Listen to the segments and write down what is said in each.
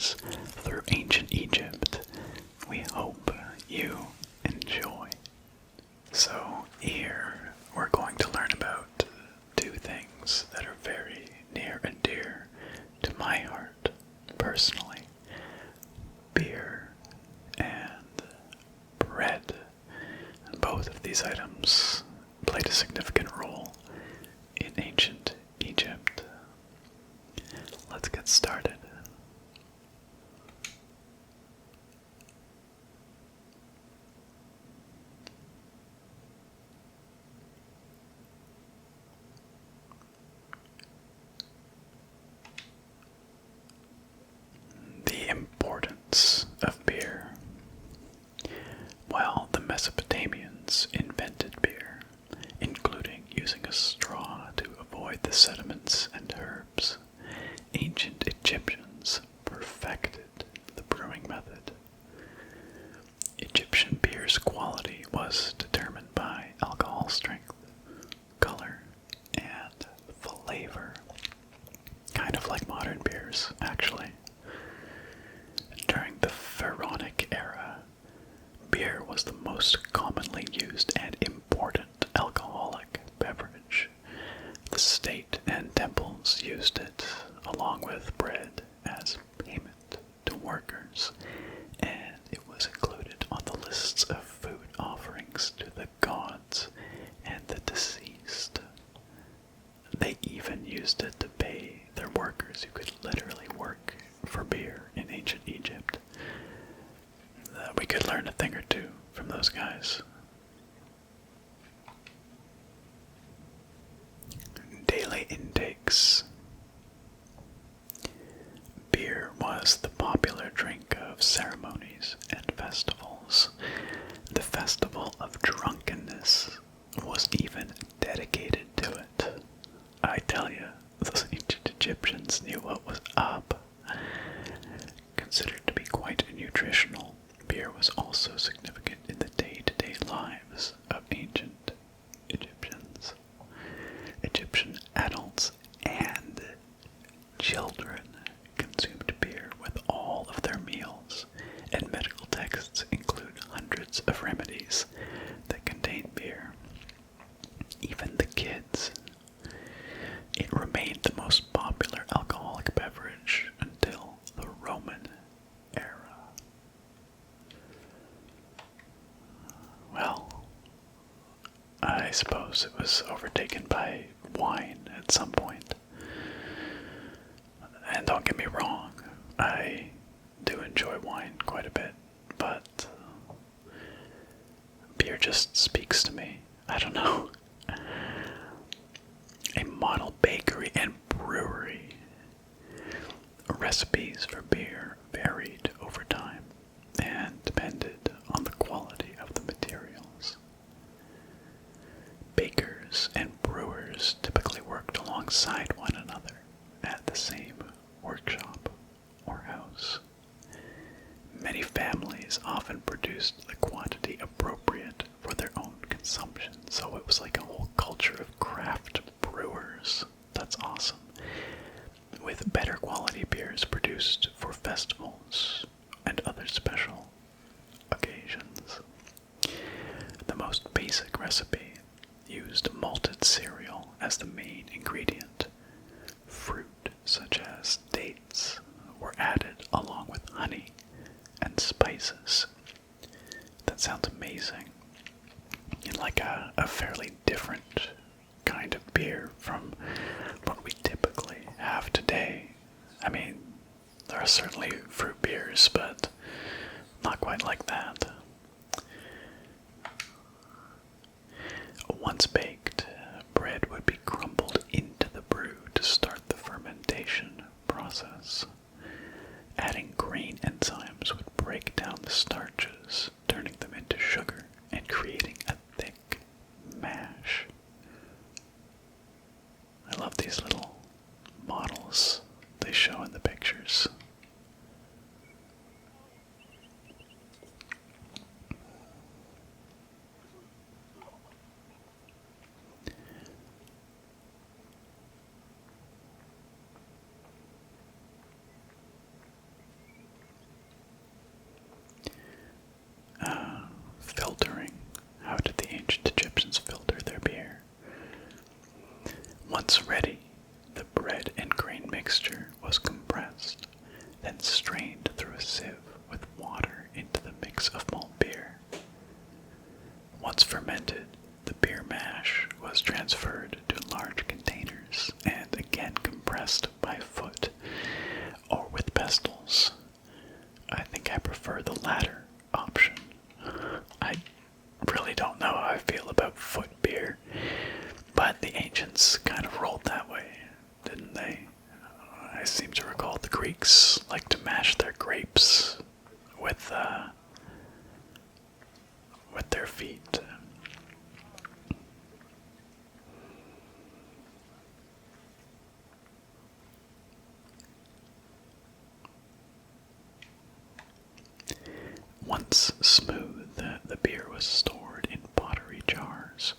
journeys through ancient Egypt. We hope you enjoy. So here we're going to learn about two things that are very near and dear to my heart personally. Beer and bread. And both of these items played a significant role in ancient Egypt. Let's get started. The importance of beer. Well, the Mesopotamians invented beer, including using a straw to avoid the sediments and herbs. Ancient Egyptians perfected the brewing method. Egyptian beer's quality was determined by alcohol strength, color, and flavor. Kind of like modern beers, actually. During the Pharaonic era, beer was the most commonly used and important alcoholic beverage. The state and temples used it along with bread as payment to workers, and it was included on the lists of food offerings to the gods and the deceased. They even used it to pay their workers who could literally work for beer in ancient Egypt. We could learn a thing or two from those guys. Daily intakes. Beer was the popular drink of ceremonies and festivals. The festival of drunkenness was even dedicated to it. I tell you, those ancient Egyptians knew what was up. Considered to be quite nutritional, beer was also significant in the day-to-day lives of ancient Egyptians. Egyptian adults and children consumed beer with all of their meals, and medical texts include hundreds of remedies that contain beer. Even the kids. It remained the most popular alcoholic beverage until the Roman era. Well, I suppose it was overtaken by wine at some point. And don't get me wrong, I do enjoy wine quite a bit, but beer just speaks to me. I don't know. A model bakery and brewery. Recipes for beer varied over time and depended on the quality of the materials. Bakers and brewers typically worked alongside one another at the same workshop or house. Many families often produced the quantity appropriate for their own consumption, so it was like a whole culture of craft brewers. That's awesome. With better quality beers produced for festivals and other special occasions. The most basic recipe used malted cereal as the main ingredient. Fruit, such as dates, were added along with honey and spices. That sounds amazing. And like a fairly different kind of beer from what we typically have today. I mean, there are certainly fruit beers, but not quite like that. Once baked, bread would be crumbled into the brew to start the fermentation process. Adding grain enzymes would break down the starches, turning them into sugar and creating a thick mash. I love these little models they show in the pictures. transferred to large containers and again compressed by foot or with pestles. I think I prefer the latter option. I really don't know how I feel about foot beer, but the ancients kind of rolled that way, didn't they? I seem to recall the Greeks like to mash their grapes with their feet. Once smooth, the beer was stored in pottery jars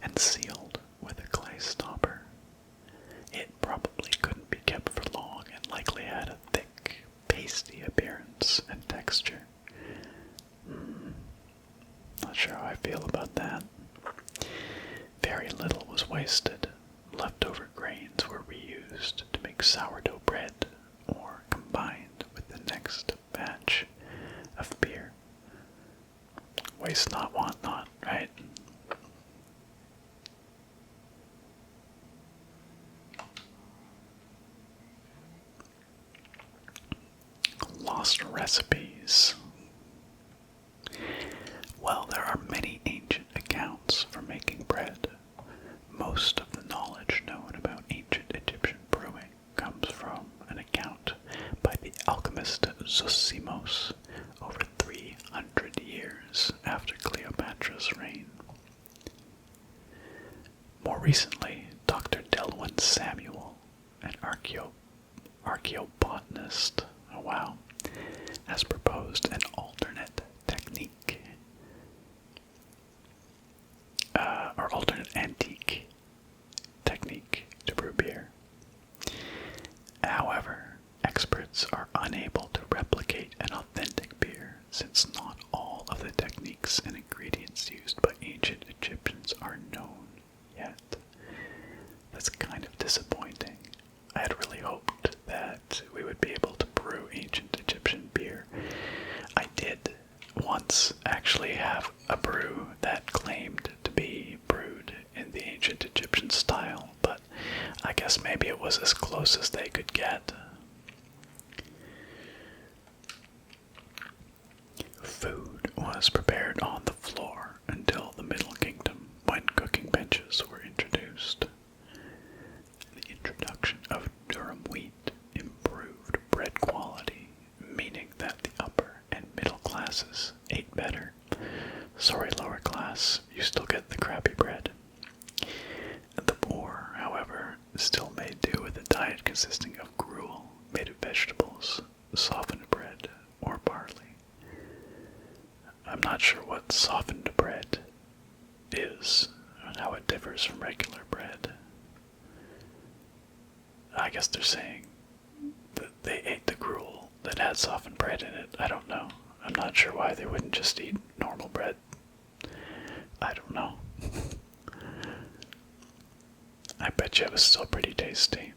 and sealed with a clay stopper. It probably couldn't be kept for long and likely had a thick, pasty appearance and texture. Not sure how I feel about that. Very little was wasted. Leftover grains were reused to make sourdough bread or combined with the next batch of beer. Waste not, want not, right? Lost recipes. Well, there are many ancient accounts for making bread. Most of the knowledge known about ancient Egyptian brewing comes from an account by the alchemist Zosimos over 300 years after Cleopatra's reign. More recently, Dr. Delwyn Samuel, an archaeobotanist, has proposed an alternate technique, or alternate antique technique to brew beer. However, experts are unable to replicate an authentic beer since not all of the techniques and ingredients used by ancient Egyptians are known yet. That's kind of disappointing. I had really hoped that we would be able to brew ancient Egyptian beer. I did once actually have a brew that claimed to be brewed in the ancient Egyptian style, but I guess maybe it was as close as they could get. Food was prepared on the floor until the Middle Kingdom, when cooking benches were introduced. The introduction of durum wheat improved bread quality, meaning that the upper and middle classes ate better. Sorry, lower class, you still get the crappy bread. The poor, however, still made do with a diet consisting of gruel made of vegetables, softened bread, or barley. I'm not sure what softened bread is and how it differs from regular bread. I guess they're saying that they ate the gruel that had softened bread in it. I don't know. I'm not sure why they wouldn't just eat normal bread. I don't know. I bet you it was still pretty tasty.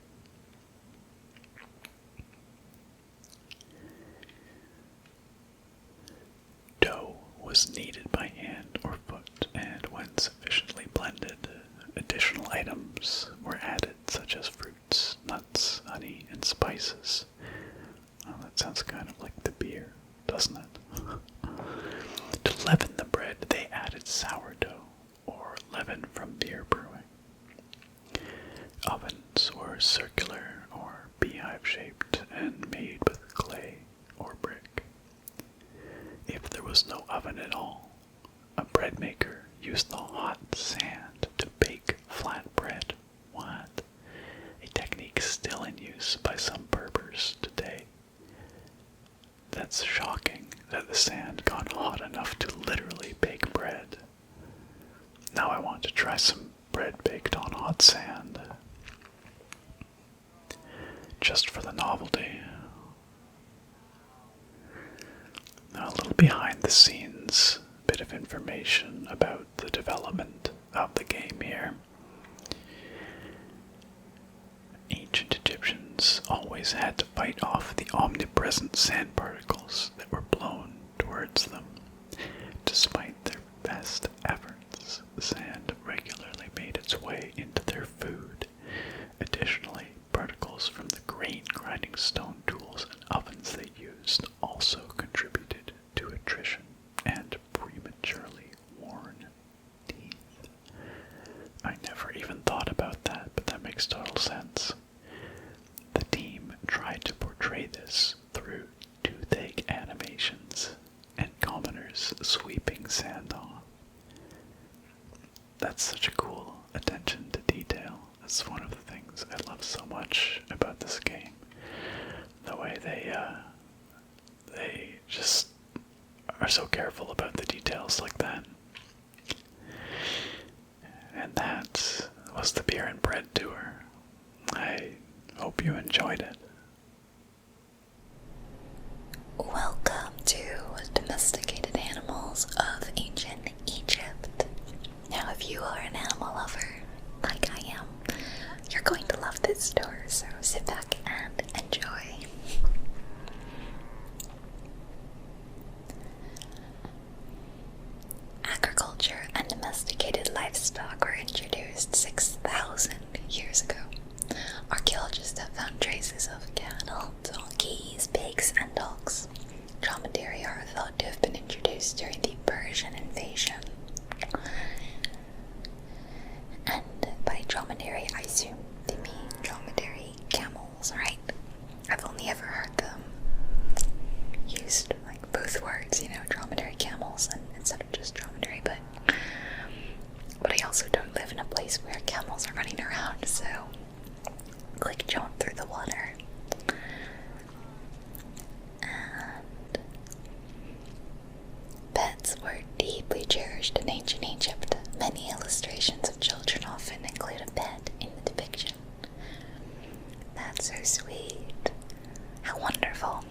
Dough was kneaded by hand or foot, and when sufficiently blended, additional items were added, such as fruits, nuts, honey, and spices. Oh, that sounds kind of like the beer, doesn't it? To leaven the bread, they added sourdough, or leaven from beer brewing. Ovens were circular or beehive-shaped and made with clay or brick. If there was no oven at all, a bread maker used the hot sand to bake flat bread. What? A technique still in use by some Berbers today. That's shocking that the sand got hot enough to literally bake bread. Now I want to try some bread baked on hot sand. Just for the novelty. Now a little behind the scenes bit of information about the development of the game here. Ancient Egyptians always had to fight off the omnipresent sand particles that were blown towards them. Despite their best efforts, the sand regularly made its its way into their food. Additionally, particles from the grain grinding stone tools and ovens they used also contributed to attrition and prematurely worn teeth. I never even thought about that, but that makes total sense. The team tried to portray this through toothache animations and commoners sweeping sand off. That's such a cool attention to detail. That's one of the things I love so much about this game. The way they just are so careful about the details like that. And that was the Beer and Bread tour. I hope you enjoyed it. Welcome to Domesticated Animals of Ancient Egypt. Now, if you are an animal lover, like I am, you're going to love this tour, so sit back and enjoy. Agriculture and domesticated livestock were introduced 6,000 years ago. Archaeologists have found traces of cattle, donkeys, pigs, and dogs. Dromedary are thought to have been introduced during the Persian invasion. And by dromedary, I assume they mean dromedary camels, right? I've only ever heard them used, like, both words, dromedary camels and instead of just dromedary, but I also don't live in a place where camels are running around, so click jump through the water. And pets were deeply cherished in ancient Egypt. Many illustrations of children often include a pet in the depiction. That's so sweet. How wonderful.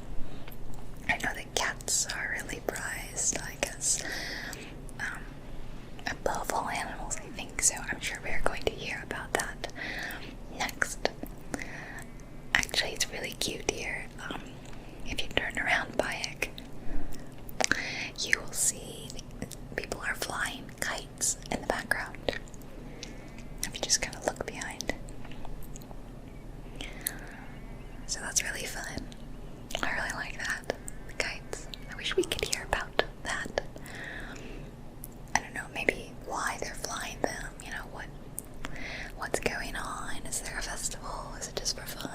I know that cats are really prized, I guess, above all animals, I think, so I'm sure we're going to hear about that next. Actually, it's really cute here. If you turn around by it, you will see people are flying kites in the background. If you just kind of look behind. So that's really fun. I really like that. The kites. I wish we could hear about that. I don't know, maybe why they're flying them, what's going on? Is there a festival? Is it just for fun?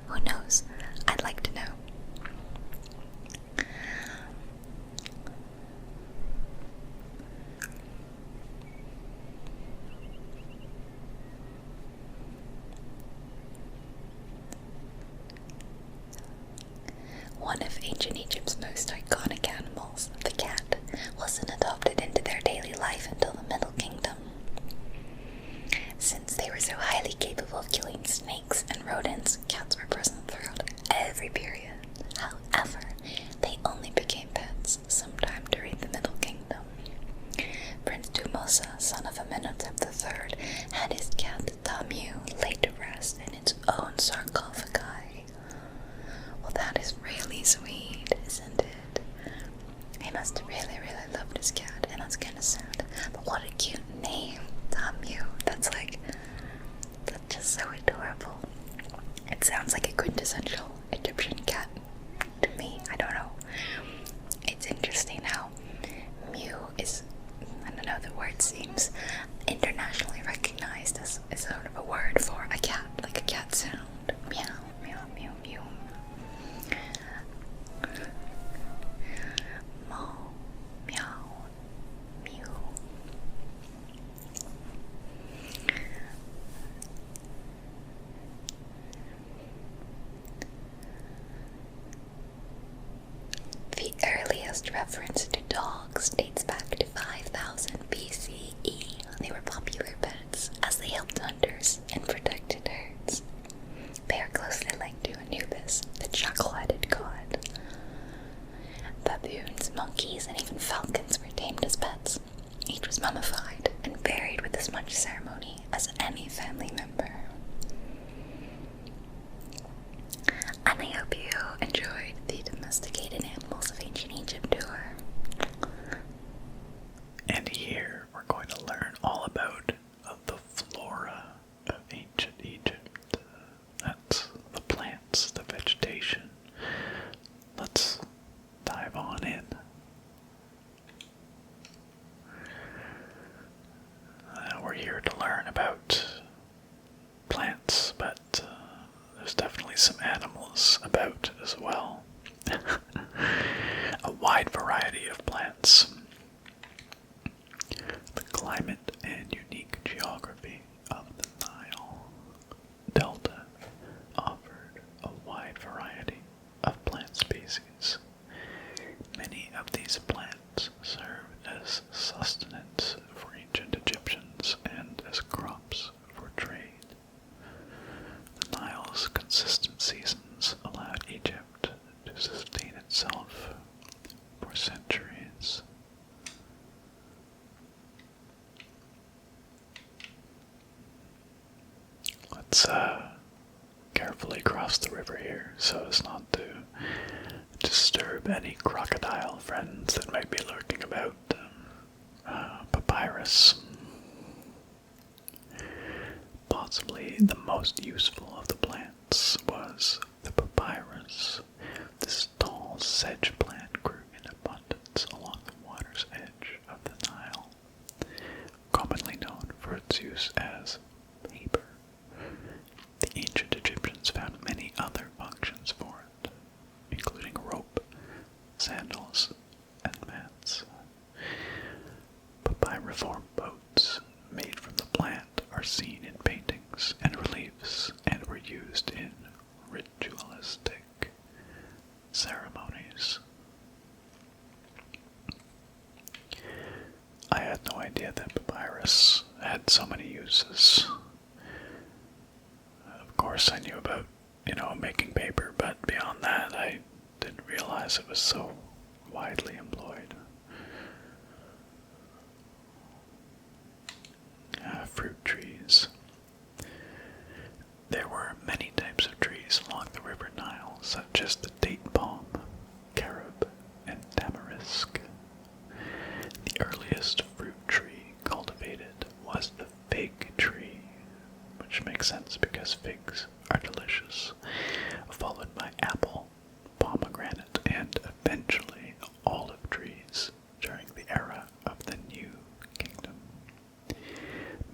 Who knows? I'd like to know. One of ancient Egypt's most iconic animals, the cat, wasn't adopted into their daily life until the Middle Kingdom. Since they were so highly capable of killing snakes and rodents, cats were present throughout every period. However, they only became pets sometime during the Middle Kingdom. Prince Dumosa, son of Amenhotep III, had his cat Tamu laid to rest in its own sarcophagi. Well, that is really sweet, isn't it? He must have really, really loved his cat, and that's kind of sad. But what a cute name, Tamu. That's just so adorable. It sounds like a quintessential Egyptian cat to me. I don't know. It's interesting how Mew is, I don't know, the word seems internationally recognized as sort of a word for a cat, like a cat sound. Meow, meow, meow, meow. Meow, meow, mew. The earliest reference to dogs dates back to 5000 BCE. They were popular pets as they helped hunters in protecting here to learn about plants, but there's definitely some animals about as well. A wide variety of plants. The climate and unique geography of the Nile Delta offered a wide variety of plant species. Many of these plants served as sustenance for ancient Egyptians and as crops for trade. The Nile's consistent seasons allowed Egypt to sustain itself for centuries. Let's carefully cross the river here so as not to disturb any crocodile friends that might be lurking about. Papyrus. Possibly the most useful of the plants was the papyrus. This tall sedge plant grew in abundance along the water's edge of the Nile, commonly known for its use as paper. The ancient Egyptians found many other functions for it, including rope, sandals, and mats. Papyriform boats made from the plant are seen in paintings and reliefs and were used in ritualistic ceremonies. I had no idea that papyrus had so many uses. Of course I knew about, making paper, but beyond that I didn't realize it was so widely employed. Fruit trees. There were many types of trees along the River Nile, such as the date palm, carob, and tamarisk. The earliest fruit tree cultivated was the fig tree, which makes sense because figs are delicious, followed by apple, pomegranate, and eventually olive trees during the era of the New Kingdom.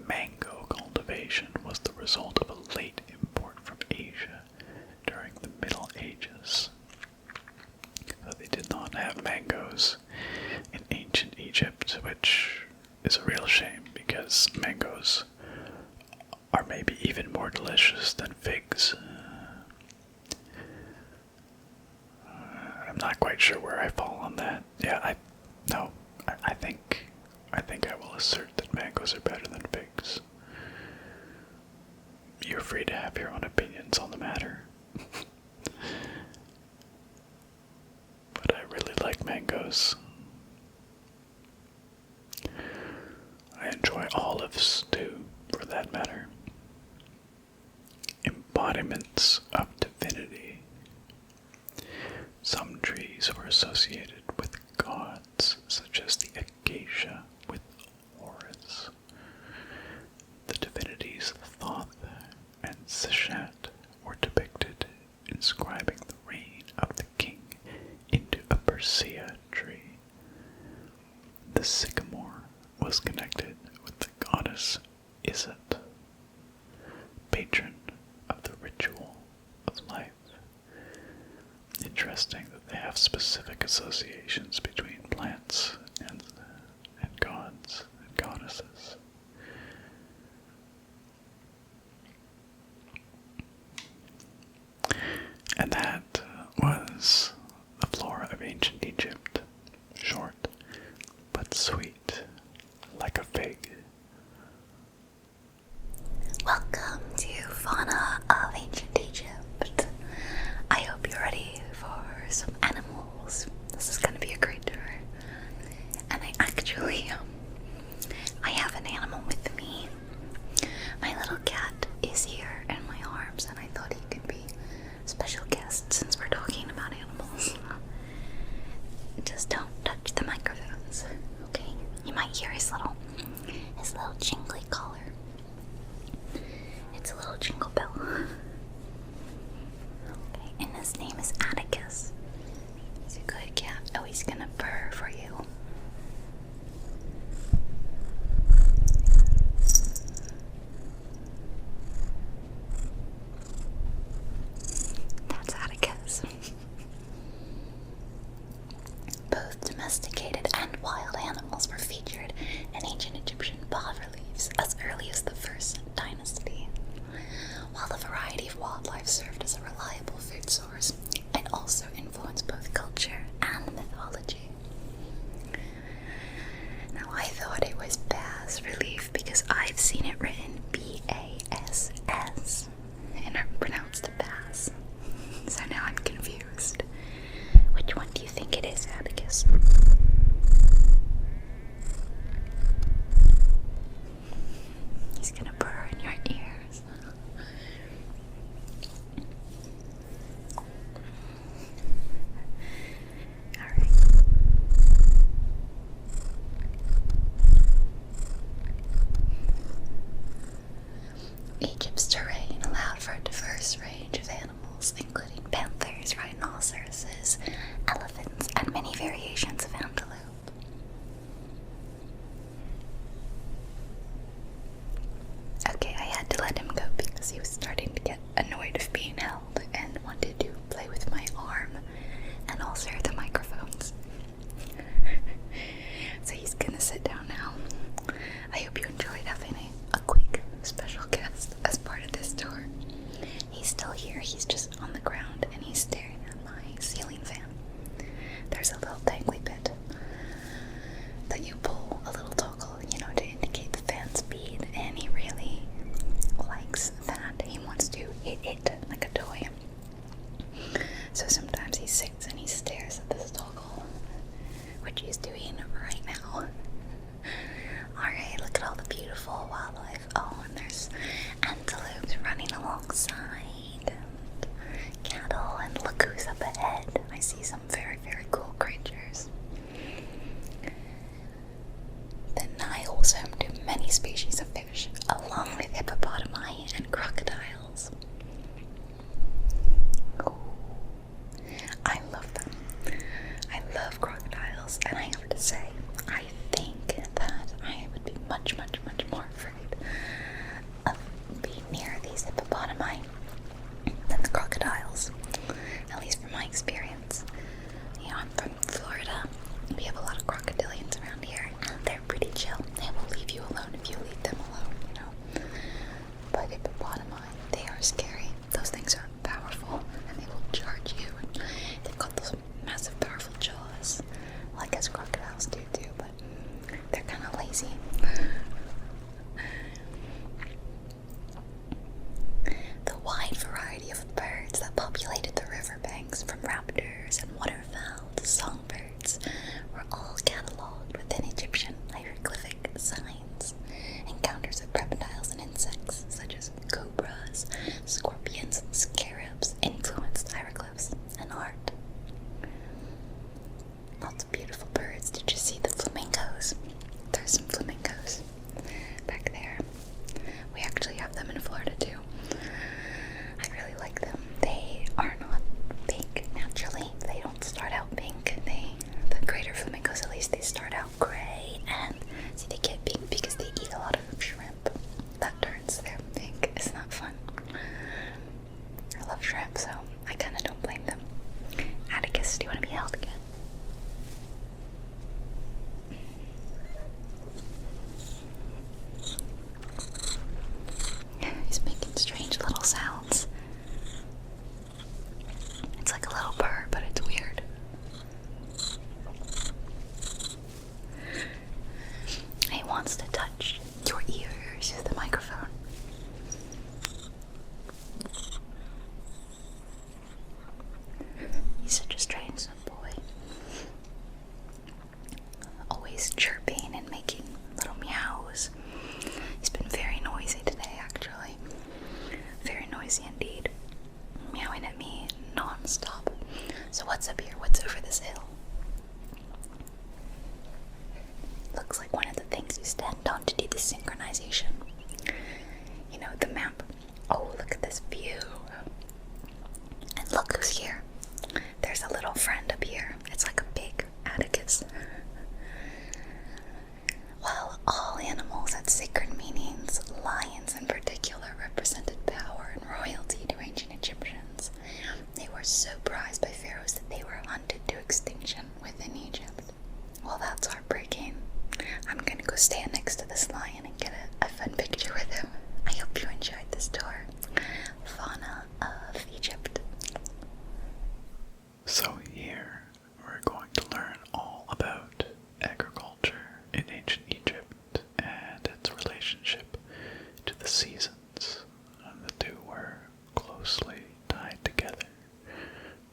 Mango cultivation was the result of a late import from Asia during the Middle Ages. So they did not have mangoes in ancient Egypt, which is a real shame because mangoes are maybe even more delicious than figs. I'm not quite sure where I fall on that. Yeah, I think I will assert that mangoes are better than figs. You're free to have your own opinions on the matter. But I really like mangoes. I enjoy olives too, for that matter. Embodiments of divinity. Some trees were associated with gods, such as the acacia with Horus. The divinities Thoth and Seshat were depicted inscribing the reign of the king into a persea tree. The sycamore was connected with the goddess Iset, patron of the ritual of life. Interesting that they have specific associations between plants and gods and goddesses. And that was the Flora of Ancient Egypt. Short, but sweet, like a fig. Welcome to Fauna of Ancient Egypt. I hope you're ready for some animals. This is going to be a great tour. And I have an animal with me. My little cat is here in my arms, and I thought he could be a special guest since we're talking about animals. Just don't touch the microphones, okay? You might hear his little I've seen it written B-A-S-S and pronounced bass. So now I'm confused. Which one do you think it is, Atticus? He's gonna burr in your ears. Alright. Egypt's terrain allowed for a diverse range of animals, including panthers, rhinoceroses, elephants, and many variations of antelope. Okay, I had to let him go because he was starting to get annoyed of being held and wanted to play with my arm and also the microphones. So he's gonna sit down now. I hope you enjoyed having a quick special guest as part of this tour. He's still here, he's just on the ground and he's staring at my ceiling fan. There's a little dangly bit that you pull, a little toggle, to indicate the fan speed, and he really likes that. He wants to hit it like a toy. So sometimes he sits and he stares at this toggle, which he's doing right now. Alright, look at all the beautiful wildlife. Oh, and there's antelopes running alongside, and cattle, and look who's up ahead. I see some very, very cool creatures. The Nile is home to many species of fish, along with hippopotami and crocodiles. Ooh, I love them. I love crocodiles, and I have to say, I think that I would be much, much, much more afraid of being near these hippopotami than the crocodiles, at least from my experience. I'm from Florida. We have a lot of crocodilians around here, and they're pretty chill. They will leave you alone if you leave them alone, But hippopotami, they are scary. Those things are powerful, and they will charge you. And they've got those massive, powerful jaws, like as crocodiles do too, but they're kind of lazy. The wide variety of birds that populated the riverbanks, from raptors and waterfowl to songbirds, were all catalogued within Egyptian hieroglyphic signs. Encounters of reptiles and insects, such as cobras, scorpions, and scarabs, influenced hieroglyphs and art. Lots of beautiful birds. Did you see the flamingos? There's some flamingos back there. We actually have them in Florida too. I really like them. They are not pink naturally. They don't start out pink. The greater flamingos, at least, they start out gray, and see, they get pink because they eat a lot of shrimp. That turns them pink. Isn't that fun? I love shrimp, so I kind of don't blame them. Atticus, do you want to be held again? He's making strange little sounds. It's like a little purr, but it's weird. He wants to touch your ears with the microphone. He's such a strange boy. Always chirping and making little meows. He's been very noisy today, actually. Very noisy indeed. Meowing at me non-stop. So what's up here? What's over this hill? Looks like one of the things you stand on to do the synchronization. The map. Oh, look at this view. And look who's here. There's a little friend up here. It's like a big Atticus. While all animals had sacred meanings, lions in particular represented power and royalty to ancient Egyptians. They were so prized by pharaohs that they were hunted to extinction within Egypt. Well, that's heartbreaking. I'm gonna go stand next to this lion and get a fun picture with him. I hope you enjoyed this tour. Fauna of Egypt. So here we're going to learn all about agriculture in ancient Egypt and its relationship seasons. The two were closely tied together,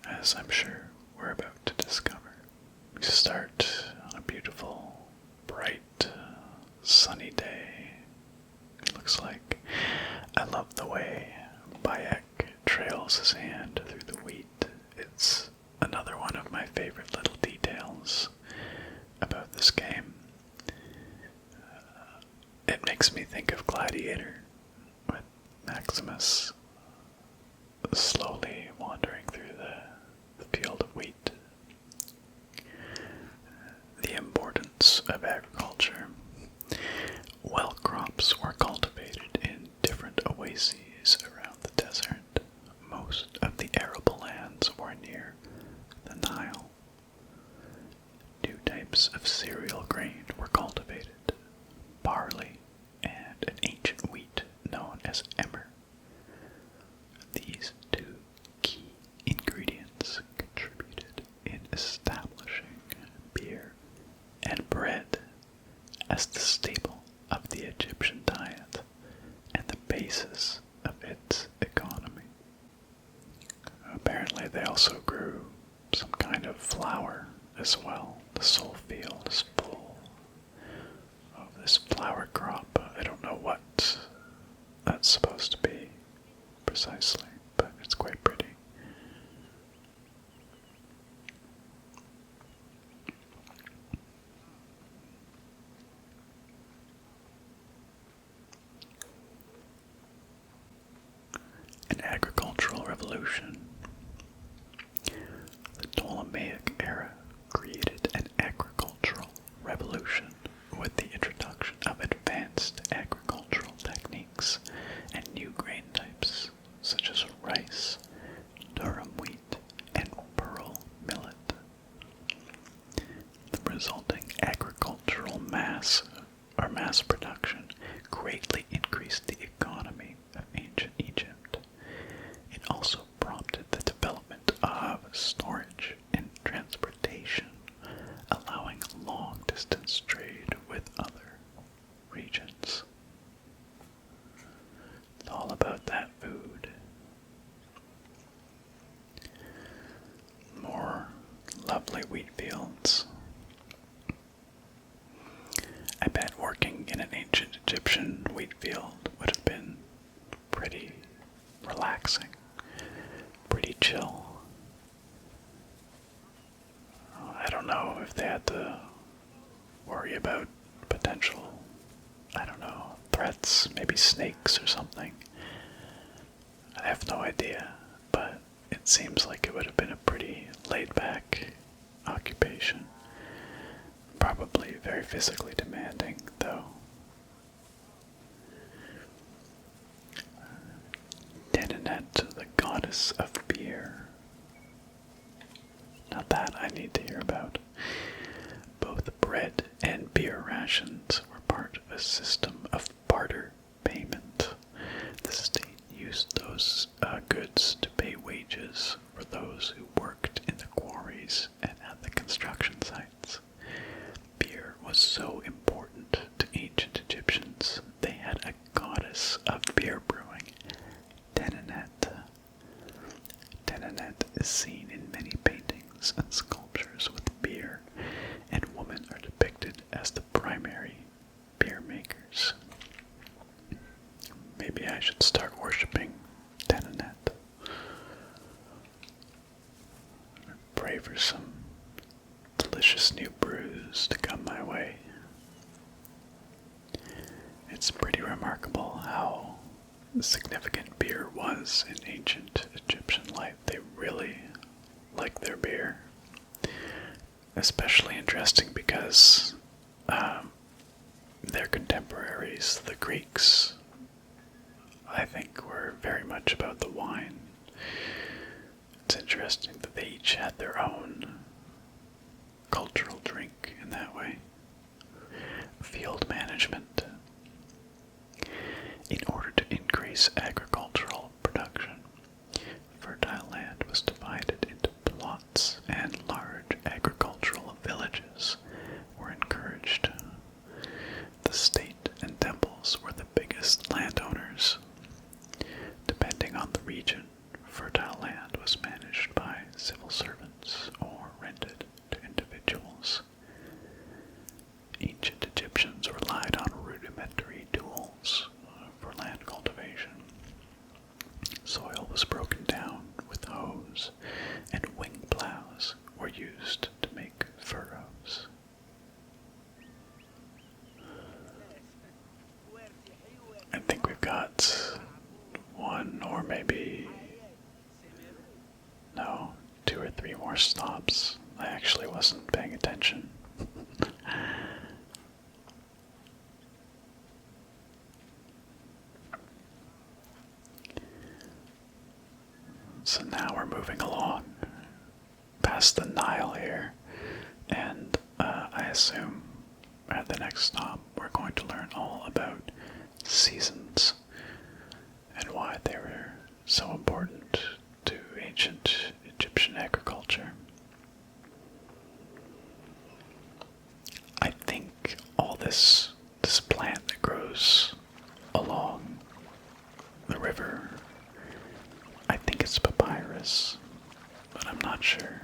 as I'm sure we're about to discover. We start on a beautiful, bright, sunny day. It looks like I love the way Bayek trails his hand through the wheat. It's another one of my favorite little details about this game. It makes me think of Gladiator, with Maximus slowly wandering through the field of wheat. The importance of agriculture. While crops were cultivated in different oases around the desert, most of the arable lands were near the Nile. Two types of cereal grain were cultivated: barley and an ancient wheat known as emmer. These two key ingredients contributed in establishing beer and bread as the staple of the Egyptian diet and the basis of its economy. Apparently they also grew some kind of flour as well. The whole field is full of this flour crop. I don't know what that's supposed to be precisely, but it's quite pretty. An agricultural revolution. The Ptolemaic era created an agricultural revolution with the introduction of advanced agricultural techniques and new grain types such as rice, durum wheat, and pearl millet. The resulting agricultural mass production greatly increased the economy of ancient Egypt. It also prompted the development of storage and transportation, allowing long-distance trade with other regions. It's all about that food. More lovely wheat fields. I bet working in an ancient Egyptian wheat field would have been pretty relaxing, pretty chill. I don't know if they had to worry about potential, threats, maybe snakes or something. I have no idea, but it seems like it would have been a pretty laid-back occupation. Probably very physically demanding, though. Denenet, the goddess of beer. Now that I need to hear about. Both bread and beer rations were part of a system of barter payment. The state used those goods to pay wages for those who worked in the quarries and at the construction sites. Beer was so important to ancient Egyptians, they had a goddess of beer brewing, Denenet. Denenet is seen in many paintings and sculptures with beer, and women are depicted as the primary beer makers. Maybe I should start worshipping Denenet. Pray for some delicious new brews to come my way. It's pretty remarkable how significant beer was in ancient Egyptian life. They really liked their beer. Especially interesting because their contemporaries, the Greeks, I think were very much about the wine. It's interesting that they each had their own cultural drink in that way. Field management. In order to increase agricultural production, fertile land was divided into plots, and large agricultural villages were encouraged. The state and temples were the biggest landowners maybe, no, 2 or 3 more stops. I actually wasn't paying attention. So now we're moving along past the Nile here, and I assume at the next stop we're going to learn all about seasons and why they were so important to ancient Egyptian agriculture. I think all this plant that grows along the river, I think it's papyrus, but I'm not sure.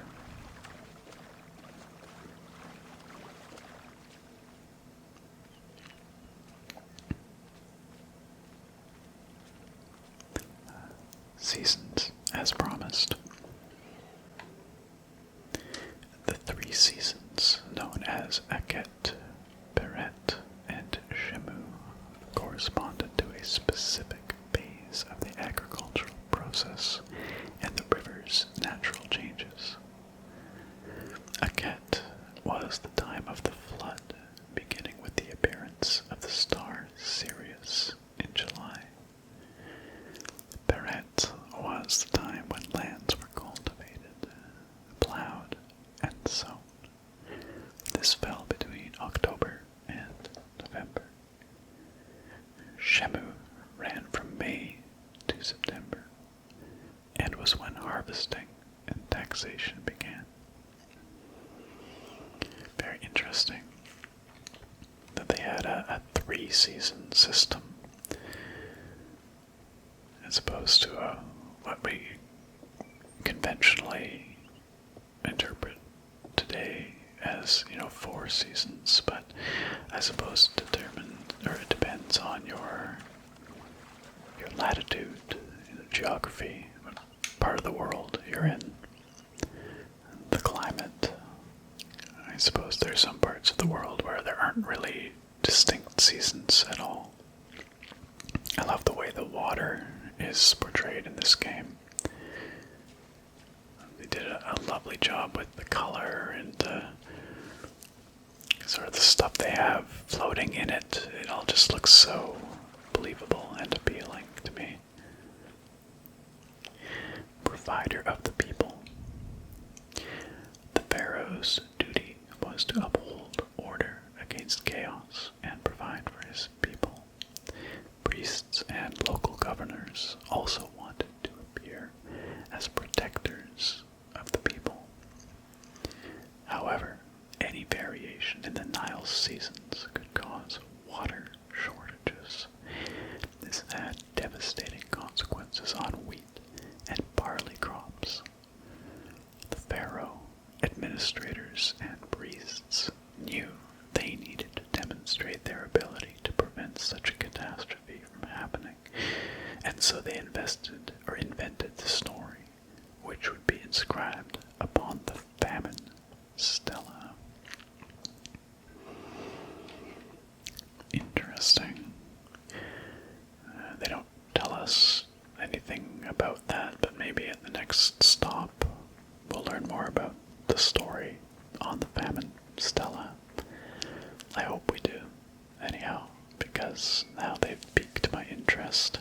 Seasons, as promised. The 3 seasons, known as Akhet, Peret, and Shemu, corresponded to a specific phase of the agricultural process and the river's natural changes. Akhet was the time of the flood, beginning with the appearance of the star Sirius in July. Peret was the time when lands were cultivated, plowed, and sown. This fell between October and November. Shemu ran from May to September, and was when harvesting and taxation began. Very interesting that they had a 3-season system as opposed to what we conventionally interpret today as, 4 seasons, but I suppose it depends on your latitude, geography, what part of the world you're in, the climate. I suppose there's some parts of the world where there aren't really distinct seasons at all. I love the way the water is portrayed in this game. They did a lovely job with the color and the sort of the stuff they have floating in it. It all just looks so believable and appealing to me. Provider of the people. The pharaoh's duty was to uphold order against chaos and provide for his people. Priests and local governors also wanted to appear as protectors of the people. However, any variation in the Nile's seasons could cause water shortages. This had devastating consequences on wheat and barley crops. The pharaoh, administrators, and priests knew they needed to demonstrate their ability to prevent such a catastrophe from happening, and so they invented the story, which would be inscribed upon the famine stela. Interesting. They don't tell us anything about that, but maybe at the next stop we'll learn more about the story on the famine stela. I hope we do, anyhow, because now they've piqued my interest.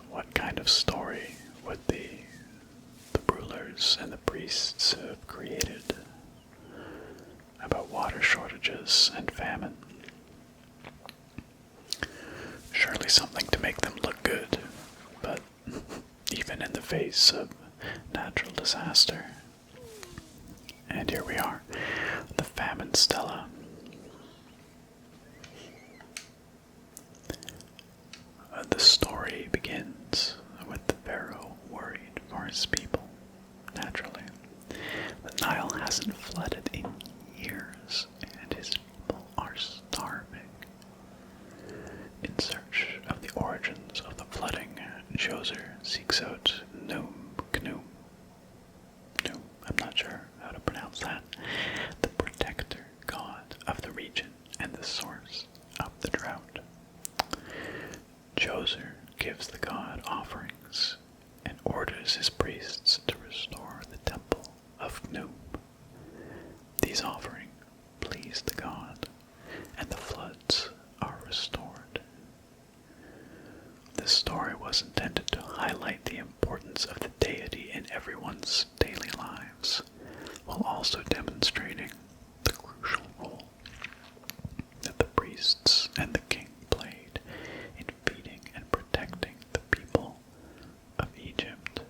What kind of story would the rulers and the priests have created about water shortages and famine? Surely something to make them look good, but even in the face of natural disaster. And here we are, the famine stela. The story begins with the pharaoh worried for his people, naturally. The Nile hasn't flooded in years, and his people are starving. In search of the origins of the flooding, Djoser seeks out Khnum, I'm not sure how to pronounce that, the protector god of the region and the source of the drought. Djoser gives the god offerings and orders his priests to restore the temple of Khnum. These offerings please the god, and the floods are restored. This story was intended to highlight the importance of the deity in everyone's daily lives, while also demonstrating the crucial role that the priests and the king played in feeding and protecting the people of Egypt.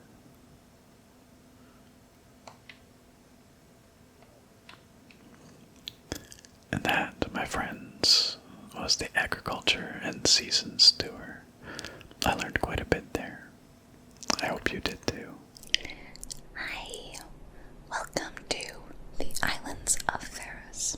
And that, my friends, was the Agriculture and Seasons tour. I learned quite a bit there. I hope you did too. Hi, welcome to the Islands of Pharos.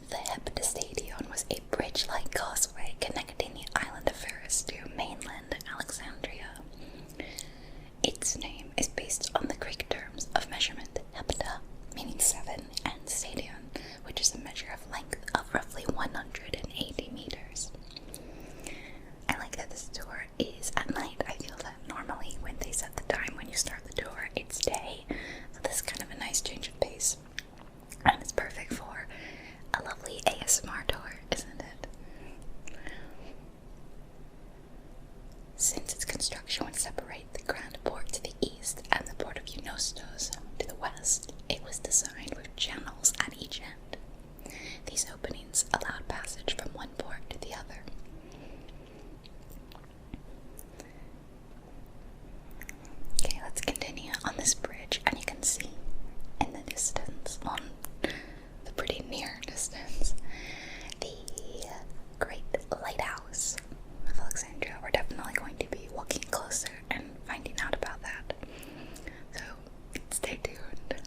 The Heptastadion was a bridge-like causeway connecting the island of Pharos to mainland Alexandria. Its name is based on the Greek terms of measurement hepta, meaning 7, and stadion, which is a measure of length of roughly 180 meters. I like that this tour is at night. I feel that normally when they set the time when you start the tour, it's day. So this is kind of a nice change of pace. And it's perfect for a lovely ASMR tour, isn't it? Since its construction would separate the Grand Port to the east and the Port of Eunostos to the west, it was designed with channels at each end. These openings allowed passage from one port to the other. Okay, let's continue on this bridge, and you can see in the distance, on the pretty near distance, the Great Lighthouse of Alexandria. We're definitely going to be walking closer and finding out about that. So stay tuned.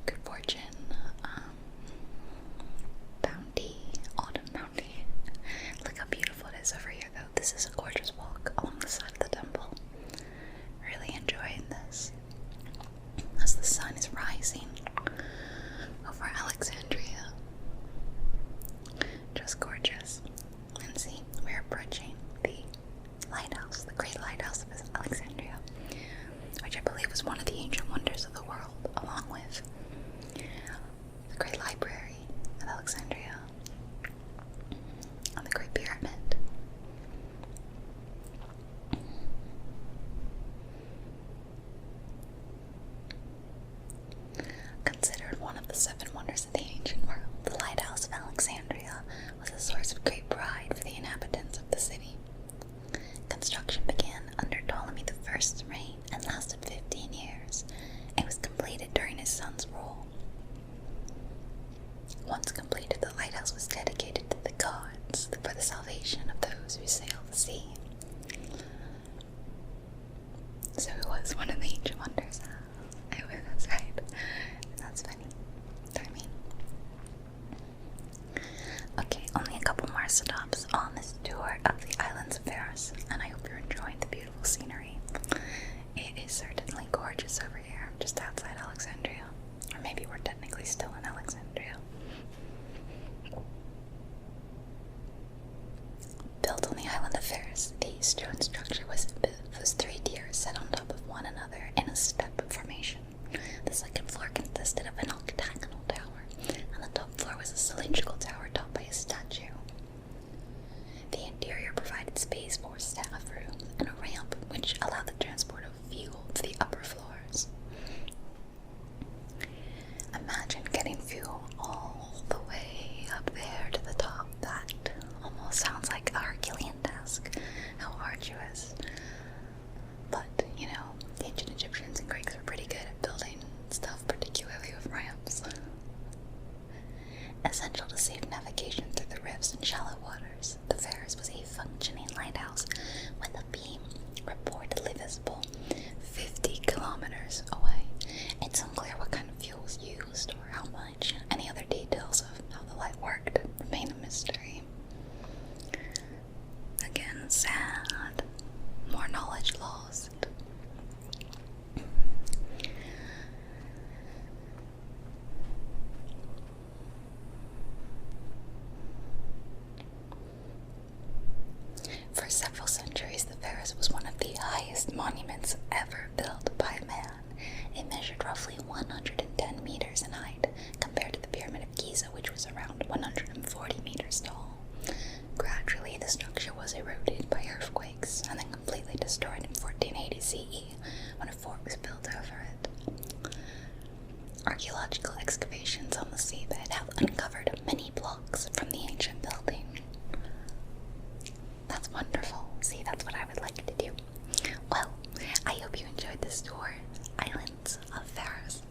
Good Fortune, Bounty, Autumn Bounty. Look how beautiful it is over here though. This is a gorgeous walk along the side of the temple. Really enjoying this. As the sun is rising over Alexandria. Just gorgeous. And see, we're approaching the lighthouse, the great lighthouse of Alexandria, which I believe was one of the ancient wonders of the world, along with the Great Library of Alexandria and the Great Pyramid. Considered one of the 7 wonders of the ancient world, the lighthouse of Alexandria was a source of great pride for the inhabitants of the city. Construction began under Ptolemy I's reign and lasted 15 years. It was completed during his son's rule. Once completed, the lighthouse was dedicated to the gods for the salvation of those who sail the sea. So it was one of the ancient wonders. It was, that's right. That's funny. Timing. Okay, only a couple more stops on this tour of the Islands of Pharos, and I hope you're enjoying the beautiful scenery. It is certainly gorgeous over here, just outside Alexandria. Or maybe we're technically still in Alexandria. Built on the island of Pharos, the stone structure was 3 tiers set on top of one another in a step formation. The second floor consisted of an octagonal tower, and the top floor was a cylindrical tower topped by a statue. The interior provided space for staff rooms and a ramp which allowed the transport of fuel to the upper floors. Imagine getting fuel all the way up there to the top. That almost sounds like a Herculean task. How arduous. But, you know, the ancient Egyptians and Greeks were pretty good at building stuff, particularly with ramps. Essential to safe navigation through the rifts and shallow waters, the Pharos was a functioning lighthouse with a beam reportedly visible 50 kilometers away. It's unclear what kind of fuel was used or how much. Any other details of how the light worked remain a mystery. Again, sad. More knowledge lost. For several centuries, the Pharos was one of the highest monuments ever built by man. It measured roughly 110 meters in height, compared to the Pyramid of Giza, which was around 140 meters tall. Gradually, the structure was eroded by earthquakes, and then completely destroyed in 1480 CE, when a fort was built over it. Archaeological excavations on the seabed have uncovered many blocks from the ancient building. That's wonderful. See, that's what I would like to do. Well, I hope you enjoyed this tour, Islands of Pharos.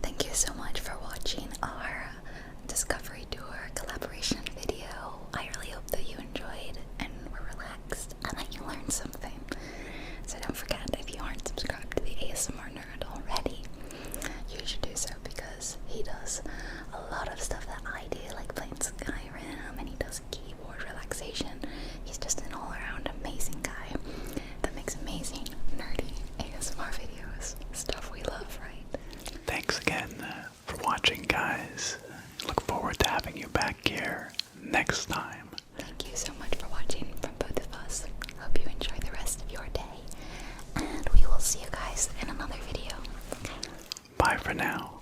Thank you so much for watching our Discovery Tour collaboration video. I really hope that you enjoyed and were relaxed and that you learned something. So don't forget, if you aren't subscribed to the ASMRnerd already, you should do so, because he does a lot of stuff that I do, like playing Skyrim, and he does keyboard relaxation. He's just an all-around amazing guy that makes amazing, nerdy ASMR videos. Stuff we love, right? Thanks again for watching, guys. Look forward to having you back here next time. Thank you so much for watching from both of us. Hope you enjoy the rest of your day, and we will see you guys in another video. Bye for now.